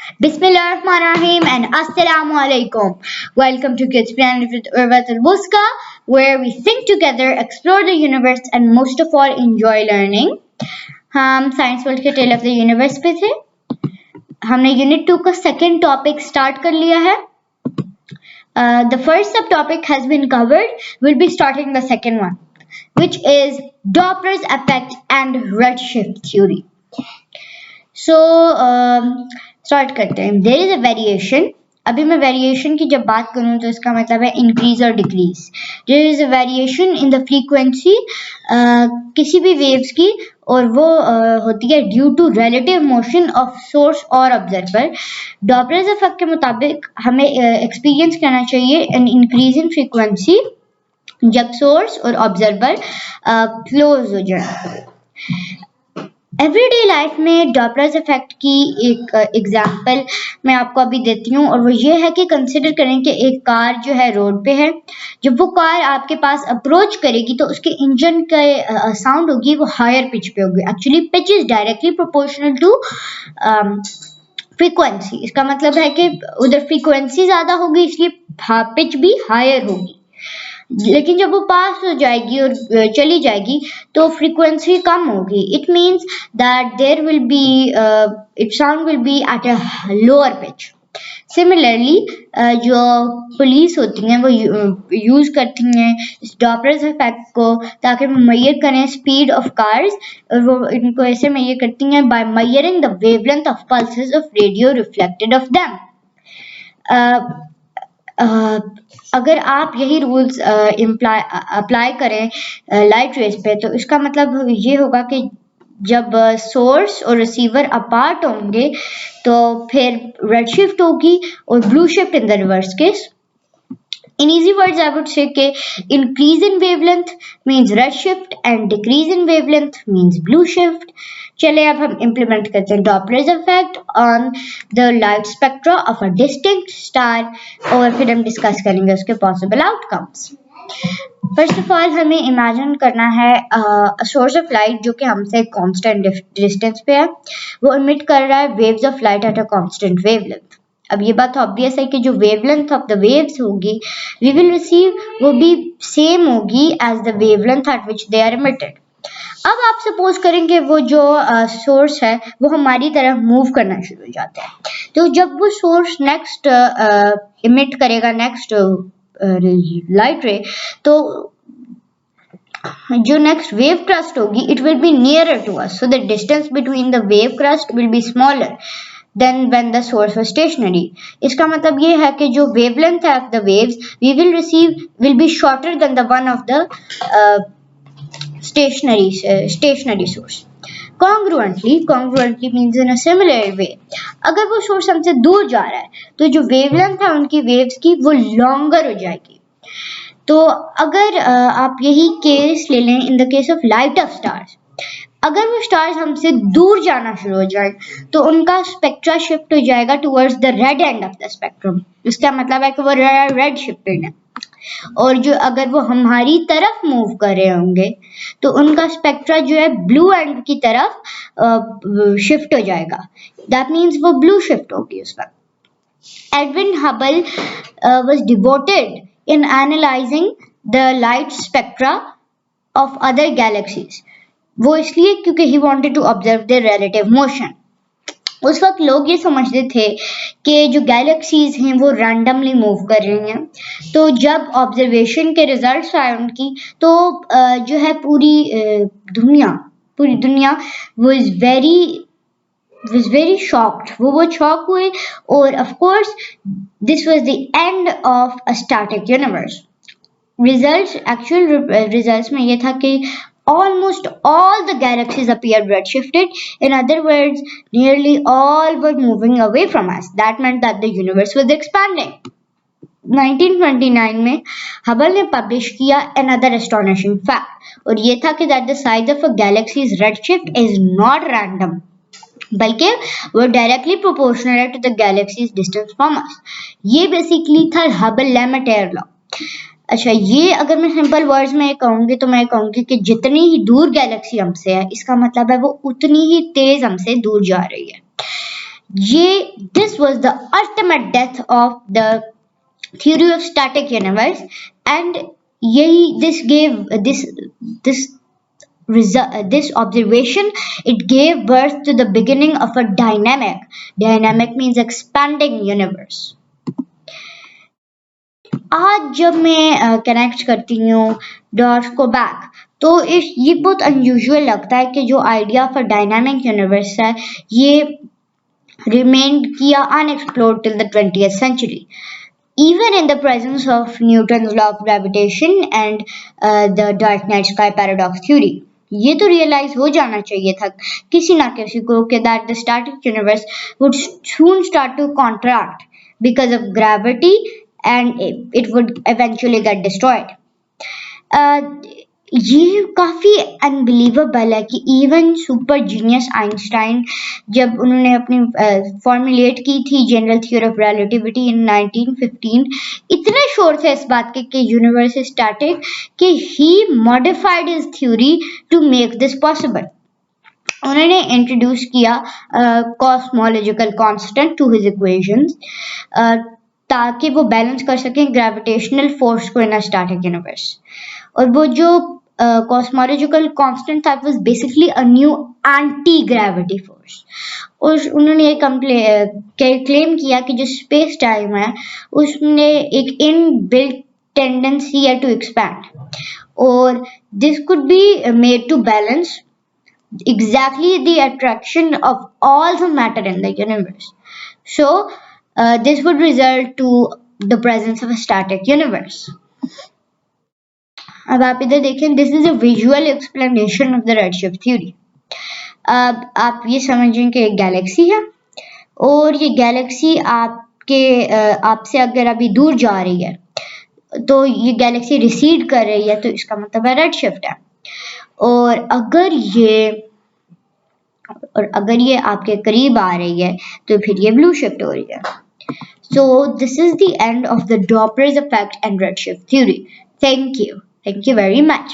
Bismillahirrahmanirrahim and Assalamu alaikum. Welcome to Kids Planet with Urwat al-Wuska, where we think together, explore the universe, and most of all enjoy learning. हम science world के tell of the universe पे थे. हमने unit 2 का second topic start कर लिया है. The first subtopic has been covered. We'll be starting the second one, which is Doppler's effect and redshift theory. So start करते हैं. There is a variation. अभी मैं वेरिएशन की जब बात करूं तो इसका मतलब है इंक्रीज और decrease. There is a variation in the frequency किसी भी वेव्स की, और वो होती है due to relative motion of source और ऑब्जर्वर. डॉपलर्स इफेक्ट के मुताबिक हमें एक्सपीरियंस करना चाहिए एन इंक्रीज इन फ्रीक्वेंसी जब सोर्स और ऑब्जर्वर क्लोज हो जाए. एवरीडे लाइफ में डॉपलर्स इफेक्ट की एक एग्जांपल मैं आपको अभी देती हूँ, और वो ये है कि कंसिडर करें कि एक कार जो है रोड पे है. जब वो कार आपके पास अप्रोच करेगी तो उसके इंजन का साउंड होगी वो हायर पिच पे होगी. Actually pitch is directly proportional to frequency. इसका मतलब है कि उधर फ्रीक्वेंसी ज्यादा होगी इसलिए पिच भी हायर होगी. लेकिन जब वो पास हो जाएगी और चली जाएगी तो फ्रीक्वेंसी कम होगी. It means that there will be it sound will be at a lower pitch. Similarly जो पुलिस होती हैं वो यूज करती हैं इस डॉपलर्स इफेक्ट को ताकि वो मेजर करें स्पीड ऑफ कार्स, और वो इनको ऐसे मेजर करती हैं by measuring the wavelength of pulses of radio reflected of them. अगर आप यही रूल्स अप्लाई करें लाइट रेस पे तो इसका मतलब ये होगा कि जब सोर्स और रिसीवर अपार्ट होंगे तो फिर रेड शिफ्ट होगी और blue shift in the reverse case. In easy words, I would say कि increase in wavelength means red shift and decrease in wavelength means blue shift. चले अब हम implement करते हैं Doppler's effect on the light spectra of a distinct star, और फिर हम discuss करेंगे उसके possible outcomes. First of all, हमें imagine करना है a source of light जो कि हमसे constant distance पे है. वो emit कर रहा है waves of light at a constant wavelength. अब ये बात ऑब्वियस है कि जो वेवलेंथ ऑफ द वेव्स होगी वी विल रिसीव वो भी सेम होगी as the wavelength at which they are emitted. अब आप सपोज करें कि वो जो सोर्स है वो हमारी तरफ मूव करना शुरू हो जाता है. तो जब वो सोर्स नेक्स्ट इमिट करेगा नेक्स्ट लाइट रे, तो जो नेक्स्ट वेव क्रस्ट होगी it will be nearer to us, so the distance between the wave crest will be smaller than when the source was stationary. इसका मतलब ये है कि जो wavelength of the waves we will receive will be shorter than the one of the stationary source. Congruently means in a similar way. अगर वो source हमसे दूर जा रहा है तो जो wavelength है उनकी waves की वो longer हो जाएगी. तो अगर आप यही केस ले लें in the case of light of stars, अगर वो स्टार्स हमसे दूर जाना शुरू हो जाए तो उनका स्पेक्ट्रा शिफ्ट हो जाएगा towards the red end of the spectrum. इसका मतलब है कि वो रेड शिफ्टेड है. और जो अगर वो हमारी तरफ मूव कर रहे होंगे तो उनका स्पेक्ट्रा जो है ब्लू एंड की तरफ शिफ्ट हो जाएगा. दैट मीन्स वो ब्लू शिफ्ट होगी उस वक्त. Edwin Hubble was devoted in analysing the light spectra of other galaxies. वो इसलिए क्योंकि he wanted to observe their relative motion. उस वक्त लोग ये समझते थे कि जो गैलेक्सीज हैं वो रैंडमली मूव कर रही हैं. तो जब ऑब्जर्वेशन के रिजल्ट्स आए उनकी तो जो है पूरी दुनिया वाज वेरी शॉक्ड. वो शॉक हुए, और of course this was the end of a static universe. Actual results में ये था कि almost all the galaxies appeared redshifted. In other words, nearly all were moving away from us. That meant that the universe was expanding. 1929 में Hubble ने publish किया another astonishing fact, और ये था कि that the size of a galaxy's redshift is not random, बल्कि वो directly proportional to the galaxies distance from us. ये बेसिकली था हबल लेमेटेयर लॉ. अच्छा, ये अगर मैं सिंपल वर्ड्स में कहूँगी तो मैं कहूँगी कि जितनी ही दूर गैलेक्सी हमसे है इसका मतलब है वो उतनी ही तेज हमसे दूर जा रही है. ये this was the ultimate death of the theory of static universe, and यही this this observation, it gave birth to the beginning of a dynamic means expanding universe. आज जब मैं कनेक्ट करती हूँ डॉट्स को बैक, तो ये बहुत अनयूजुअल लगता है कि जो idea of a dynamic universe है ये remained किया unexplored till the 20th century, even in the presence of Newton's law of gravitation and the dark night sky paradox theory. ये तो रियलाइज हो जाना चाहिए था किसी ना किसी को कि that the static universe would soon start to contract because of gravity and it would eventually get destroyed. Uh, ये काफी अनबिलीवेबल है कि इवन सुपर जीनियस आइंस्टाइन, जब उन्होंने अपनी फॉर्मुलेट की थी जनरल थ्योरी ऑफ रिलेटिविटी इन 1915, इतने श्योर थे इस बात के कि यूनिवर्स इज स्टैटिक कि he modified his theory to make this possible. उन्होंने इंट्रोड्यूस किया cosmological constant to his equations ताकि वो बैलेंस कर सकें ग्रेविटेशनल फोर्स को इन अ स्टैटिक यूनिवर्स. और वो जो कॉस्मोलॉजिकल कांस्टेंट था was basically a new anti gravity force. और उन्होंने ये क्लेम किया कि जो स्पेस टाइम है उसमें एक इनबिल्ट टेंडेंसी है टू एक्सपैंड, और this could be made to balance exactly the attraction of all the matter in the universe. So this would result to the presence of a static universe. अब आप इधर देखें, this is a visual explanation of the redshift theory. अब आप ये समझें कि एक गैलेक्सी है और ये गैलेक्सी आपसे अगर अभी दूर जा रही है तो ये गैलेक्सी रिसीड कर रही है, तो इसका मतलब है रेडशिफ्ट है. और अगर ये आपके करीब आ रही है तो फिर ये ब्लू शिफ्ट हो रही है. So this is the end of the Doppler's effect and redshift theory. Thank you very much.